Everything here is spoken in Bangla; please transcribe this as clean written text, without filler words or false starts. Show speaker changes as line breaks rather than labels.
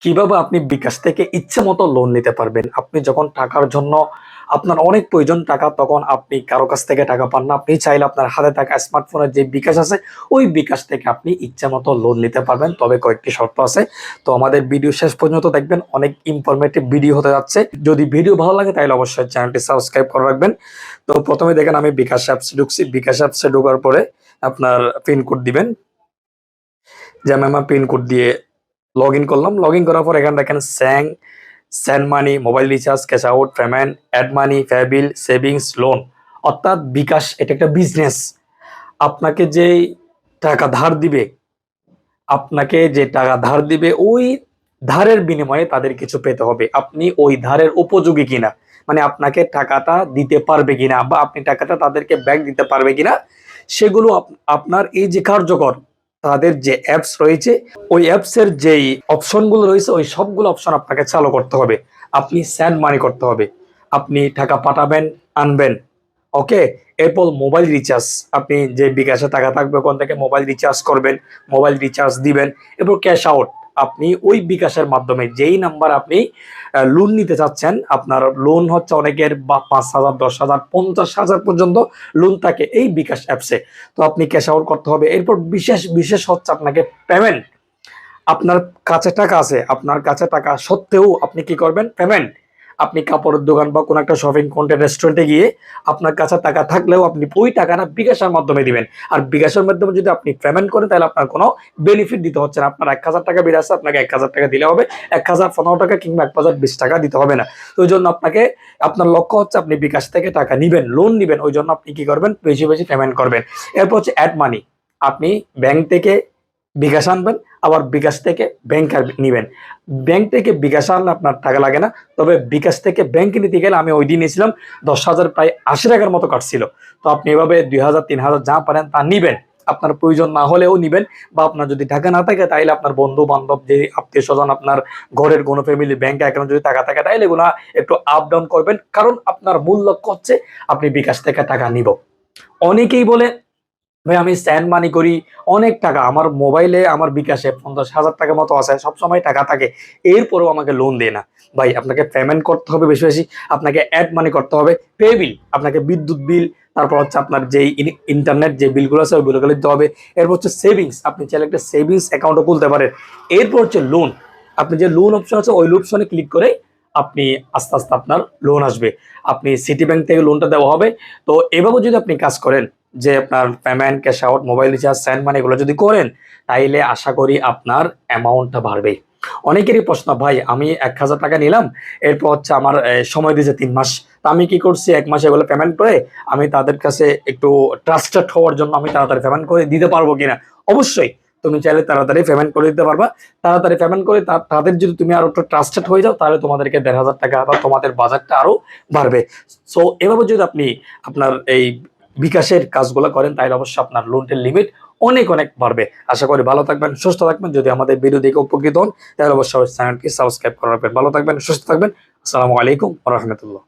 কিভাবে আপনি বিকাশ থেকে ইচ্ছে মতো লোন নিতে পারবেন? আপনি যখন টাকার জন্য আপনার অনেক প্রয়োজন টাকা, তখন আপনি কারো কাছ থেকে টাকা পান না। আপনি চাইলে আপনার হাতে থাকা স্মার্টফোনের যে বিকাশ আছে, ওই বিকাশ থেকে আপনি ইচ্ছে মতো লোন নিতে পারবেন। তবে কয়েকটি শর্ত আছে। তো আমাদের ভিডিও শেষ পর্যন্ত দেখবেন, অনেক ইনফরমেটিভ ভিডিও হতে যাচ্ছে। যদি ভিডিও ভালো লাগে তাহলে অবশ্যই চ্যানেলটি সাবস্ক্রাইব করে রাখবেন। তো প্রথমে দেখেন, আমি বিকাশ অ্যাপসে ঢুকছি। বিকাশ অ্যাপসে ঢোকার পরে আপনার পিন কোড দিবেন। যে আমি আমার পিন কোড দিয়ে লগ ইন করলাম। লগ ইন করার পর এখানে দেখেন send money, mobile recharge, cash out, payment, add money, ফেবিল, সেভিংস, লোন। অর্থাৎ বিকাশ এটা একটা বিজনেস। আপনাকে যে টাকা ধার দিবে আপনাকে যে টাকা ধার দিবে, ওই ধারের বিনিময়ে তাদের কিছু পেতে হবে। আপনি ওই ধারের উপযোগী কিনা, মানে আপনাকে টাকাটা দিতে পারবে কিনা, বা আপনি টাকাটা তাদেরকে ব্যাক দিতে পারবে কিনা, সেগুলো আপনার এই যে কার্যকর তাদের যে অ্যাপস রয়েছে, ওই অ্যাপস এর যেই অপশনগুলো রয়েছে, ওই সবগুলো অপশন আপনাকে চালু করতে হবে। আপনি সেন্ড মানি করতে হবে, আপনি টাকা পাঠাবেন, আনবেন। ওকে। এরপর মোবাইল রিচার্জ, আপনি যে বিকাশে টাকা থাকবে ওখান থেকে মোবাইল রিচার্জ করবেন, মোবাইল রিচার্জ দিবেন। এরপর ক্যাশ আউট, আপনি ওই বিকাশের মাধ্যমে যেই নাম্বার আপনি লোন নিতে চাচ্ছেন, আপনার লোন হচ্ছে অনেকের 5,000, 10,000, 50,000 পর্যন্ত লোন থাকে এই বিকাশ অ্যাপসে। তো আপনি ক্যাশ আউট করতে হবে। এরপর বিশেষ বিশেষ হচ্ছে আপনাকে পেমেন্ট। আপনার কাছে টাকা আছে, আপনার কাছে টাকা সত্ত্বেও আপনি কি করবেন? পেমেন্ট। আপনি কাপড়ের দোকান বা কোনো একটা শপিং কন্টেন্ট রেস্টুরেন্টে গিয়ে আপনার কাছে টাকা থাকলেও আপনি ওই টাকাটা বিকাশের মাধ্যমে দিবেন। আর বিকাশের মাধ্যমে যদি আপনি পেমেন্ট করেন, তাহলে আপনার কোনো বেনিফিট দিতে হচ্ছে না। আপনার 1,000 টাকা বিল আছে, আপনাকে 1,000 টাকা দিলে হবে, 1,015 টাকা কিংবা 1,020 টাকা দিতে হবে না। তো ওই জন্য আপনাকে, আপনার লক্ষ্য হচ্ছে আপনি বিকাশ থেকে টাকা নিবেন, লোন নিবেন। ওই জন্য আপনি কি করবেন? বেশি বেশি পেমেন্ট করবেন। এরপর হচ্ছে অ্যাড মানি। আপনি ব্যাংক থেকে বিকাশ আনবেন, আবার বিকাশ থেকে ব্যাংক নিবেন। ব্যাংক থেকে বিকাশ আনলে আপনার টাকা লাগে না। তবে বিকাশ থেকে ব্যাংকে নিতে গেলে, আমি ওই দিন নিয়েছিলাম 10,000, প্রায় 80 টাকার মতো কাটছিল। তো আপনি এভাবে 2,000, 3,000 যা পারেন তা নিবেন। আপনার প্রয়োজন না হলেও নিবেন, বা আপনার যদি টাকা না থাকে তাহলে আপনার বন্ধু বান্ধব, যে আত্মীয় স্বজন, আপনার ঘরের কোনো ফ্যামিলি ব্যাংক অ্যাকাউন্ট যদি টাকা থাকে, তাহলে এগুলো একটু আপ ডাউন করবেন। কারণ আপনার মূল লক্ষ্য হচ্ছে আপনি বিকাশ থেকে টাকা নিব। অনেকেই বলে, ভাই আমি স্যান্ড মানি করি, অনেক টাকা আমার মোবাইলে, আমার বিকাশে 50,000 টাকা মতো আছে, সবসময় টাকা থাকে, এরপরেও আমাকে লোন দেয় না। ভাই আপনাকে পেমেন্ট করতে হবে বেশি বেশি, আপনাকে অ্যাড মানি করতে হবে, পে বিল, আপনাকে বিদ্যুৎ বিল, তারপর হচ্ছে আপনার যে ইন্টারনেট যে বিলগুলো আছে ওই বিলগুলো দিতে হবে। এরপর হচ্ছে সেভিংস, আপনি চাইলে একটা সেভিংস অ্যাকাউন্টও খুলতে পারেন। এরপর হচ্ছে লোন, আপনি যে লোন অপশন আছে ওই অপশনে ক্লিক করে আপনি আস্তে আস্তে আপনার লোন আসবে। আপনি সিটি ব্যাংক থেকে লোনটা দেওয়া হবে। তো এভাবে যদি আপনি কাজ করেন, যে আপনার payment, cash out, mobile recharge, send money, এগুলো যদি করেন, তাইলে আশা করি আপনার অ্যামাউন্টটা বাড়বে। অনেকেরই প্রশ্ন, ভাই আমি 1,000 টাকা নিলাম, এরপর হচ্ছে আমার সময় দিয়েছে 3 মাস, তা আমি কি করছি, 1 মাসে এগুলো পেমেন্ট করে আমি তাদের কাছে একটু ট্রাস্টেড হওয়ার জন্য আমি তাড়াতাড়ি পেমেন্ট করে দিতে পারবো কিনা? অবশ্যই তুমি চাইলে তাড়াতাড়ি পেমেন্ট করে দিতে পারবা। তাড়াতাড়ি পেমেন্ট করে তাদের যদি তুমি আরো একটু ট্রাস্টেড হয়ে যাও, তাহলে তোমাদেরকে 1,500 টাকা বা তোমাদের বাজারটা আরো বাড়বে। সো এভাবে যদি আপনি আপনার এই বিকাশের কাজগুলো করেন, তাহলে অবশ্যই আপনার লোনের লিমিট অনেক অনেক বাড়বে। আশা করি ভালো থাকবেন, সুস্থ থাকবেন। যদি আমাদের ভিডিও দেখে উপকৃত হন, তাহলে অবশ্যই চ্যানেলটি সাবস্ক্রাইব করে রাখবেন। ভালো থাকবেন, সুস্থ থাকবেন। আসসালামু আলাইকুম ওয়া রাহমাতুল্লাহ।